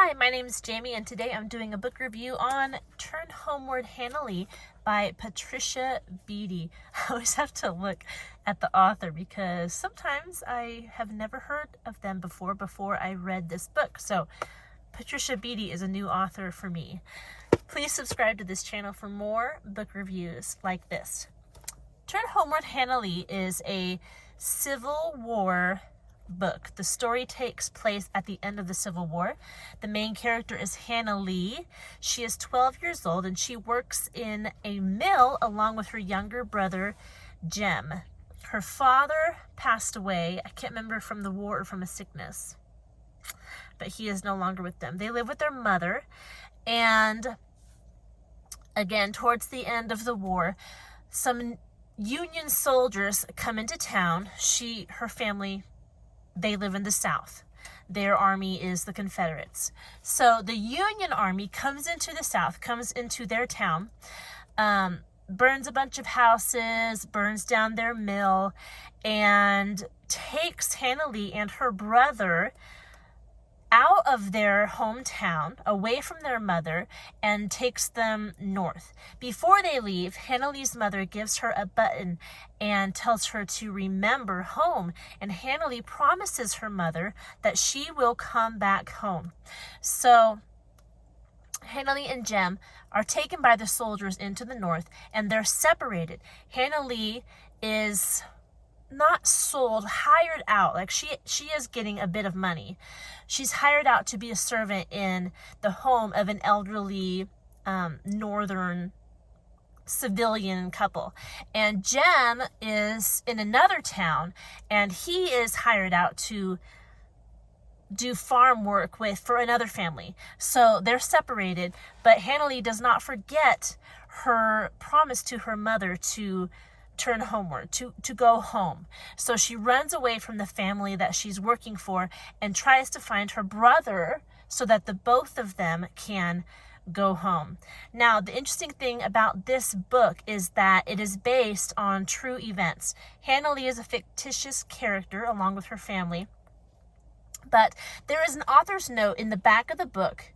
Hi, my name is Jamie, and today I'm doing a book review on Turn Homeward, Hannalee by Patricia Beatty. I always have to look at the author because sometimes I have never heard of them before I read this book. So Patricia Beatty is a new author for me. Please subscribe to this channel for more book reviews like this. Turn Homeward, Hannalee is a Civil War book. The story takes place at the end of the Civil War. The main character is Hannalee. She is 12 years old and she works in a mill along with her younger brother, Jem. Her father passed away. I can't remember from the war or from a sickness, but he is no longer with them. They live with their mother, and again, towards the end of the war, some Union soldiers come into town. Her family, they live in the South. Their army is the Confederates. So the Union army comes into the South, comes into their town, burns a bunch of houses, burns down their mill, and takes Hannalee and her brother out of their hometown, away from their mother, and takes them north. Before they leave, Hannalee's mother gives her a button and tells her to remember home, and Hannalee promises her mother that she will come back home. So Hannalee and Jem are taken by the soldiers into the north, and they're separated. Hannalee is not sold, hired out. Like she is getting a bit of money. She's hired out to be a servant in the home of an elderly northern civilian couple. And Jem is in another town, and he is hired out to do farm work for another family. So they're separated, but Hannalee does not forget her promise to her mother to turn homeward, to go home. So she runs away from the family that she's working for and tries to find her brother so that the both of them can go home. Now, the interesting thing about this book is that it is based on true events. Hannalee is a fictitious character along with her family, but there is an author's note in the back of the book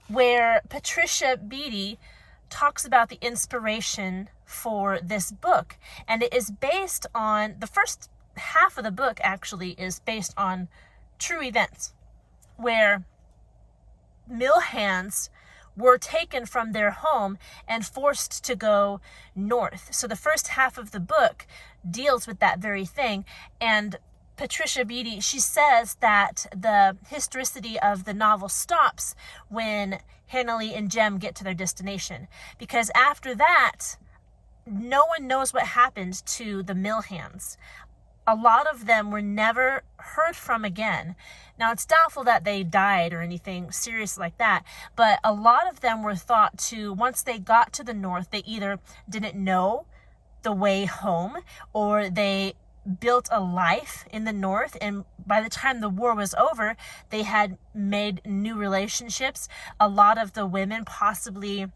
where Patricia Beatty talks about the inspiration for this book, and it is based on, the first half of the book actually is based on true events where mill hands were taken from their home and forced to go north. So the first half of the book deals with that very thing, and Patricia Beatty, she says that the historicity of the novel stops when Hannalee and Jem get to their destination, because after that, no one knows what happened to the mill hands. A lot of them were never heard from again. Now, it's doubtful that they died or anything serious like that, but a lot of them were thought to, once they got to the north, they either didn't know the way home or they built a life in the north, and by the time the war was over, they had made new relationships. A lot of the women possibly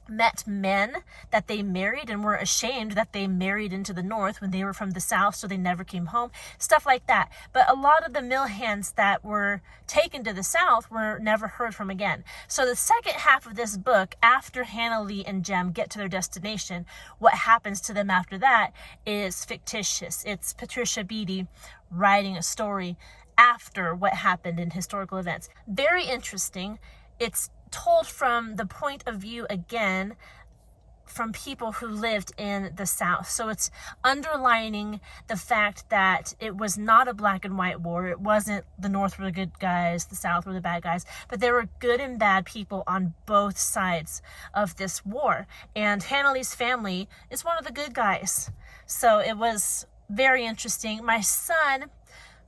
met men that they married and were ashamed that they married into the north when they were from the south, so they never came home, stuff like that. But a lot of the mill hands that were taken to the south were never heard from again. So the second half of this book, after Hannalee and Jem get to their destination, what happens to them after that is fictitious. It's Patricia Beatty writing a story after what happened in historical events. Very interesting. It's told from the point of view, again, from people who lived in the South. So it's underlining the fact that it was not a black and white war. It wasn't the North were the good guys, the South were the bad guys, but there were good and bad people on both sides of this war. And Hannalee's family is one of the good guys. So it was very interesting. My son,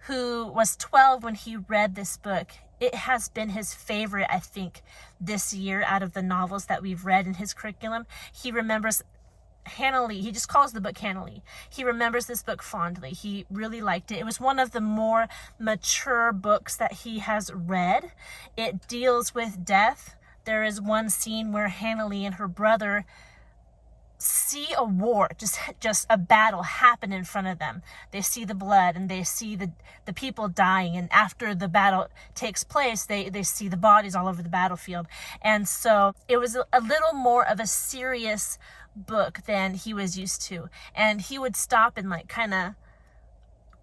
who was 12 when he read this book, it has been his favorite, I think, this year out of the novels that we've read in his curriculum. He remembers Hannalee. He just calls the book Hannalee. He remembers this book fondly. He really liked it. It was one of the more mature books that he has read. It deals with death. There is one scene where Hannalee and her brother see a war, just a battle happen in front of them. They see the blood and they see the people dying, and after the battle takes place, they see the bodies all over the battlefield. And so it was a little more of a serious book than he was used to, and he would stop and like kind of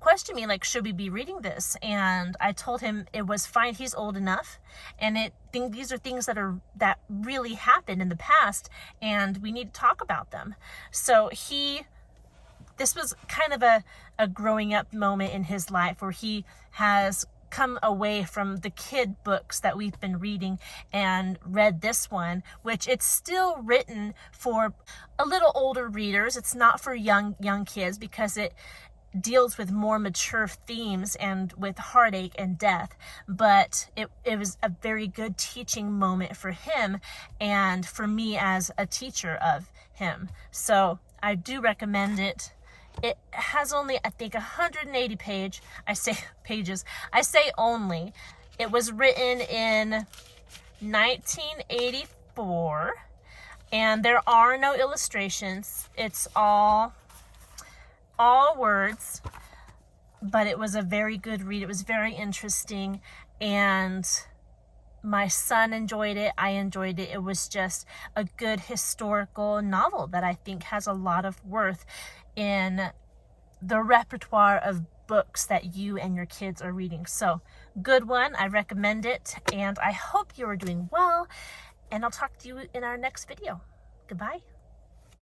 question me, like, should we be reading this? And I told him it was fine, he's old enough, and these are things that really happened in the past, and we need to talk about them. So this was kind of a growing up moment in his life where he has come away from the kid books that we've been reading and read this one, which it's still written for a little older readers. It's not for young kids because it deals with more mature themes and with heartache and death, but it was a very good teaching moment for him and for me as a teacher of him. So I do recommend it. It has only, I think, 180 pages. I say only. It was written in 1984, and there are no illustrations. It's all words, but it was a very good read. It was very interesting, and my son enjoyed it. I enjoyed it. It was just a good historical novel that I think has a lot of worth in the repertoire of books that you and your kids are reading. So, good one. I recommend it, and I hope you are doing well, and I'll talk to you in our next video. Goodbye.